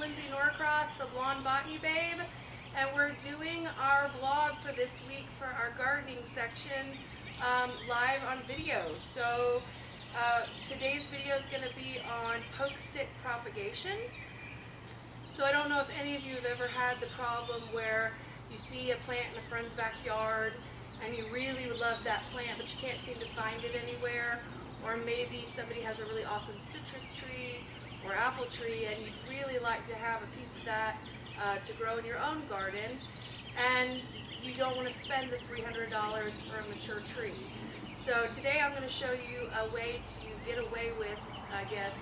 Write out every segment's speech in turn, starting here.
Lindsay Norcross, the Blonde Botany Babe, and we're doing our vlog for this week for our gardening section live on video. So today's video is going to be on poke stick propagation. So I don't know if any of you have ever had the problem where you see a plant in a friend's backyard and you really would love that plant but you can't seem to find it anywhere, or maybe somebody has a really awesome citrus tree or apple tree and you'd really like to have a piece of that to grow in your own garden, and you don't want to spend the $300 for a mature tree. So today I'm going to show you a way to get away with, I guess,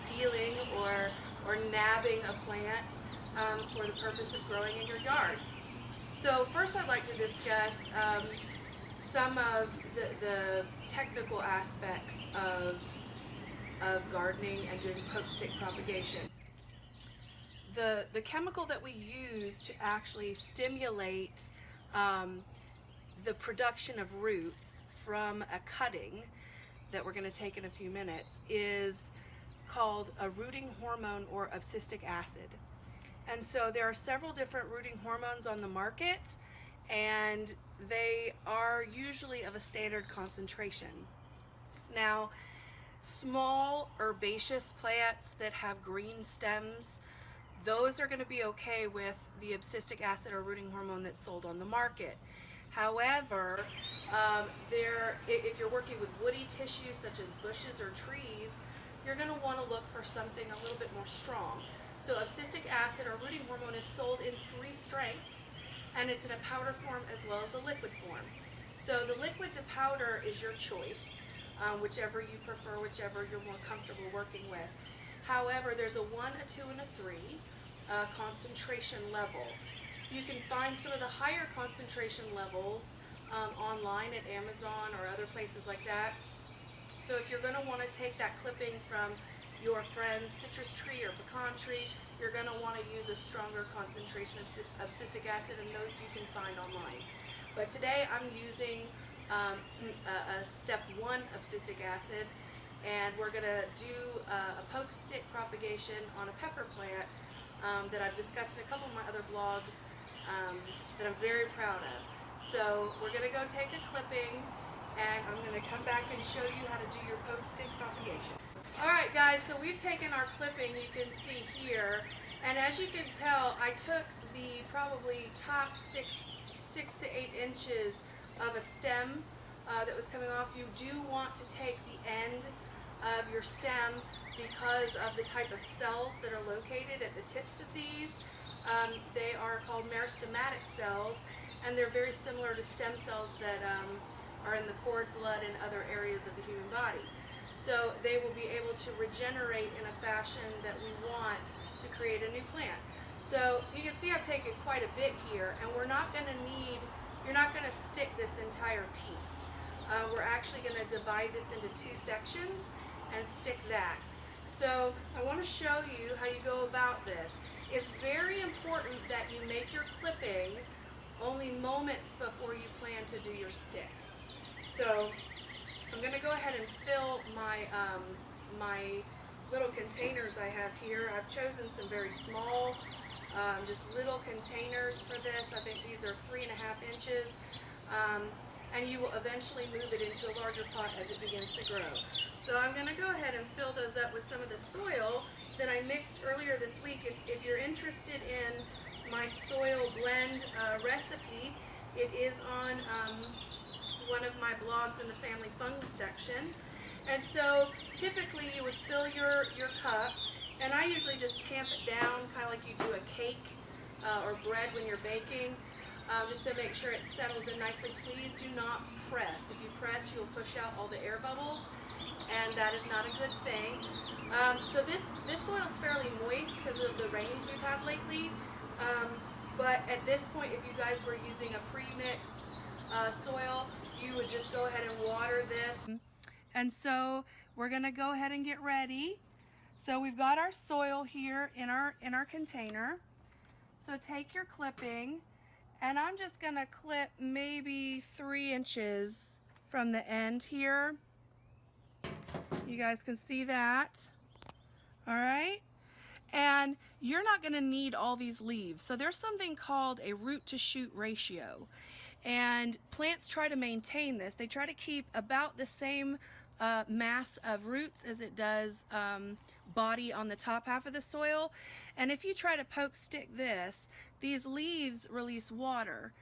stealing or nabbing a plant for the purpose of growing in your yard. So first I'd like to discuss some of the technical aspects of gardening and doing poke stick propagation. The chemical that we use to actually stimulate the production of roots from a cutting that we're going to take in a few minutes is called a rooting hormone or abscisic acid. And so there are several different rooting hormones on the market, and they are usually of a standard concentration. Now, small herbaceous plants that have green stems, those are going to be okay with the abscisic acid or rooting hormone that's sold on the market. However, if you're working with woody tissues such as bushes or trees, you're going to want to look for something a little bit more strong. So abscisic acid or rooting hormone is sold in 3 strengths, and it's in a powder form as well as a liquid form. So the liquid to powder is your choice, whichever you prefer, whichever you're more comfortable working with. However, there's a 1, a 2, and a 3 concentration level. You can find some of the higher concentration levels online at Amazon or other places like that. So if you're going to want to take that clipping from your friend's citrus tree or pecan tree, you're going to want to use a stronger concentration of abscisic acid, and those you can find online. But today I'm using a step 1 abscisic acid, and we're going to do a poke stick propagation on a pepper plant that I've discussed in a couple of my other blogs that I'm very proud of. So we're going to go take a clipping, and I'm going to come back and show you how to do your poke stick propagation. Alright guys, so we've taken our clipping, you can see here, and as you can tell, I took the probably top 6 to 8 inches of a stem that was coming off. You do want to take the end of your stem because of the type of cells that are located at the tips of these. They are called meristematic cells, and they're very similar to stem cells that are in the cord, blood, and other areas of the human body. So they will be able to regenerate in a fashion that we want to create a new plant. So you can see I've taken quite a bit here, and you're not going to stick this entire piece. We're actually going to divide this into 2 sections and stick that. So I want to show you how you go about this. It's very important that you make your clipping only moments before you plan to do your stick. So I'm going to go ahead and fill my my little containers I have here. I've chosen some very small, just little containers for this. I think these are 3.5 inches, and you will eventually move it into a larger pot as it begins to grow. So I'm going to go ahead and fill those up with some of the soil that I mixed earlier this week. If you're interested in my soil blend recipe, it is on one of my blogs in the family fun section. And so typically you would fill your cup, and I usually just tamp it down kind of like you do a cake or bread when you're baking, just to make sure it settles in nicely. Please do not press. If you press, you'll push out all the air bubbles, and that is not a good thing. So this soil is fairly moist because of the rains we've had lately, but at this point, if you guys were using a pre-mixed soil, you would just go ahead and water this. And so we're going to go ahead and get ready. So we've got our soil here in our container. So take your clipping, and I'm just going to clip maybe 3 inches from the end here. You guys can see that. All right. And you're not going to need all these leaves. So there's something called a root to shoot ratio. And plants try to maintain this. They try to keep about the same mass of roots as it does body on the top half of the soil. And if you try to poke stick this, these leaves release water.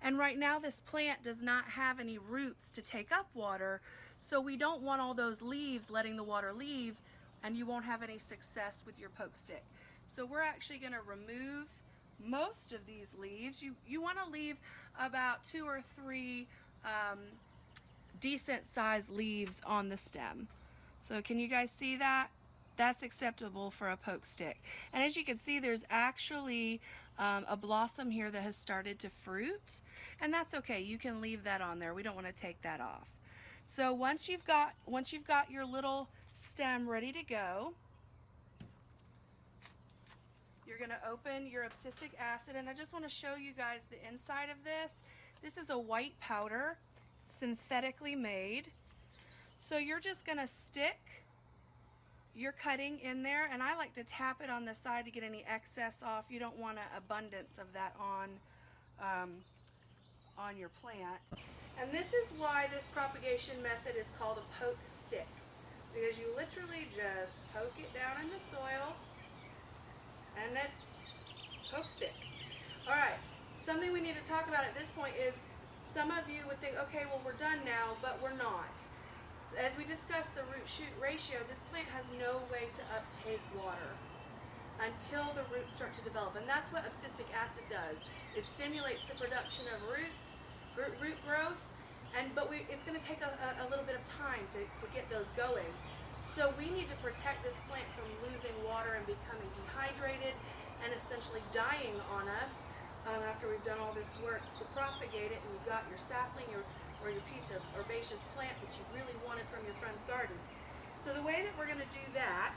And right now this plant does not have any roots to take up water, so we don't want all those leaves letting the water leave, and you won't have any success with your poke stick. So we're actually going to remove most of these leaves. You want to leave about 2 or 3 decent sized leaves on the stem. So can you guys see that? That's acceptable for a poke stick. And as you can see, there's actually a blossom here that has started to fruit, and that's okay. You can leave that on there. We don't want to take that off. So once you've got your little stem ready to go, you're going to open your abscisic acid, and I just want to show you guys the inside of this. This is a white powder, synthetically made. So you're just going to stick your cutting in there, and I like to tap it on the side to get any excess off. You don't want an abundance of that on your plant. And this is why this propagation method is called a poke stick, because you literally just poke it down in the soil and then poke stick. All right, something we need to talk about at this point is some of you would think, okay, well, we're done now, but we're not. As we discussed the root-shoot ratio, this plant has no way to uptake water until the roots start to develop. And that's what abscisic acid does. It stimulates the production of root growth, but it's going to take a little bit of time to get those going. So we need to protect this plant from losing water and becoming dehydrated and essentially dying on us after we've done all this work to propagate it, and you've got your sapling or your piece of herbaceous plant that you really wanted from your friend's garden. So the way that we're going to do that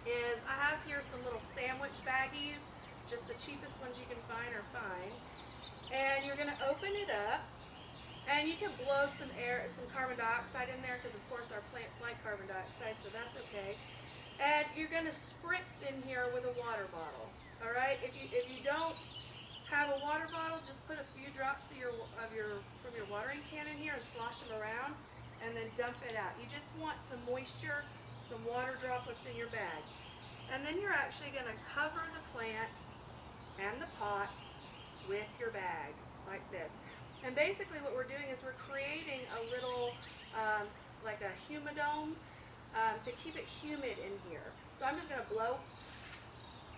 is I have here some little sandwich baggies, just the cheapest ones you can find are fine. And you're going to open it up, and you can blow some air, some carbon dioxide in there, because of course our plants like carbon dioxide, so that's okay. And you're going to spritz in here with a water bottle. All right, if you don't have a water bottle, just put a few drops from your watering can in here and slosh them around, and then dump it out. You just want some moisture, some water droplets in your bag. And then you're actually going to cover the plant and the pot with your bag like this. And basically what we're doing is we're creating a little like a humidome to keep it humid in here. So I'm just going to blow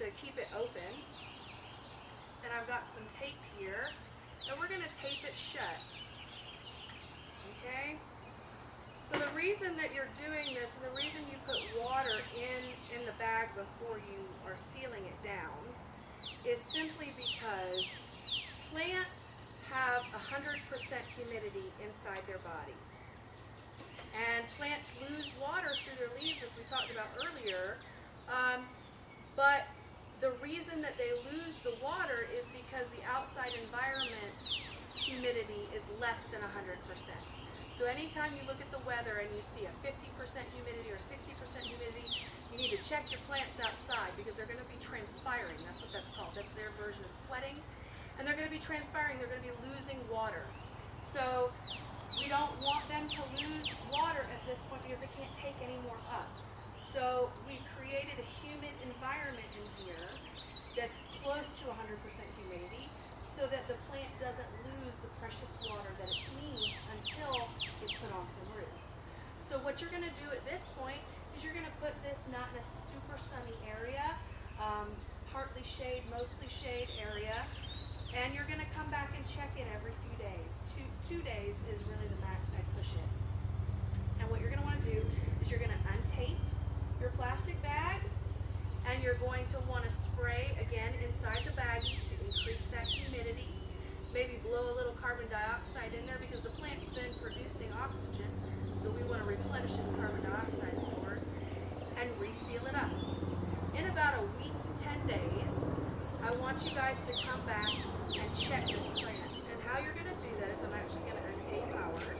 to keep it open. And I've got some tape here, and we're going to tape it shut. Okay? So the reason that you're doing this, and the reason you put water in the bag before you are sealing it down, is simply because plants have 100% humidity inside their bodies. And plants lose water through their leaves, as we talked about earlier, but the reason that they lose the water is because the outside environment humidity is less than 100%. So anytime you look at the weather and you see a 50% humidity or 60% humidity, you need to check your plants outside, because they're going to be transpiring. That's what that's called. That's their version of sweating. And they're going to be transpiring. They're going to be losing water. So we don't want them to lose water at this point because they can't take any more up. So we created a humid environment in here that's close to 100% humidity, so that the plant doesn't lose the precious water that it needs until it's put on some roots. So what you're going to do at this point is you're going to put this not in a super sunny area, partly shade, mostly shade area, and you're going to come back and check it every few days. Two days is really the max I push it. And what you're going to want to do is you're going to untape your plastic bag, and you're going to want to spray again inside the bag to increase that humidity. Maybe blow a little carbon dioxide in there, because the plant's been producing oxygen, so we want to replenish its carbon dioxide stores, and reseal it up. In about a week to 10 days, I want you guys to come back and check this plant. And how you're going to do that is I'm actually going to untape ours.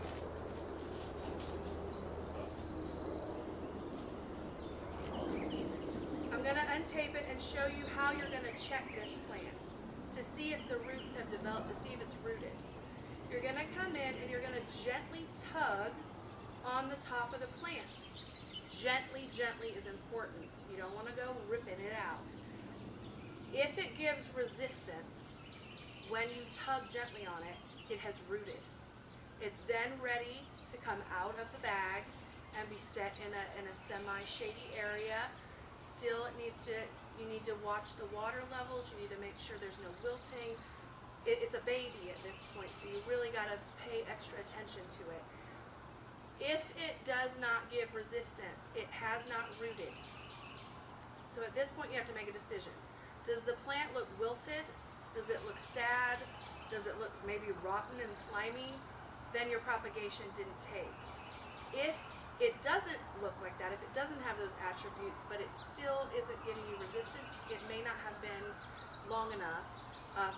I'm going to videotape it and show you how you're going to check this plant to see if the roots have developed, to see if it's rooted. You're going to come in and you're going to gently tug on the top of the plant. Gently, gently is important. You don't want to go ripping it out. If it gives resistance when you tug gently on it, it has rooted. It's then ready to come out of the bag and be set in a semi-shady area. Still, you need to watch the water levels. You need to make sure there's no wilting. It's a baby at this point, so you really got to pay extra attention to it. If it does not give resistance, it has not rooted. So at this point, you have to make a decision. Does the plant look wilted? Does it look sad? Does it look maybe rotten and slimy? Then your propagation didn't take. If it doesn't look like that, if it doesn't have those attributes, but it still isn't giving you resistance, it may not have been long enough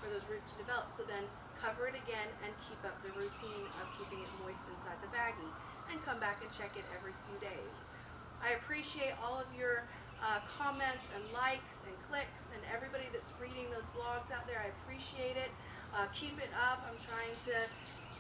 for those roots to develop. So then cover it again and keep up the routine of keeping it moist inside the baggie, and come back and check it every few days. I appreciate all of your comments and likes and clicks, and everybody that's reading those blogs out there. I appreciate it. Keep it up. I'm trying to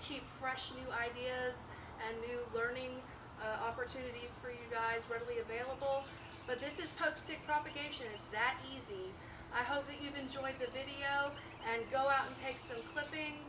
keep fresh new ideas and new learning opportunities for you guys readily available. But this is poke stick propagation. It's that easy. I hope that you've enjoyed the video, and go out and take some clippings.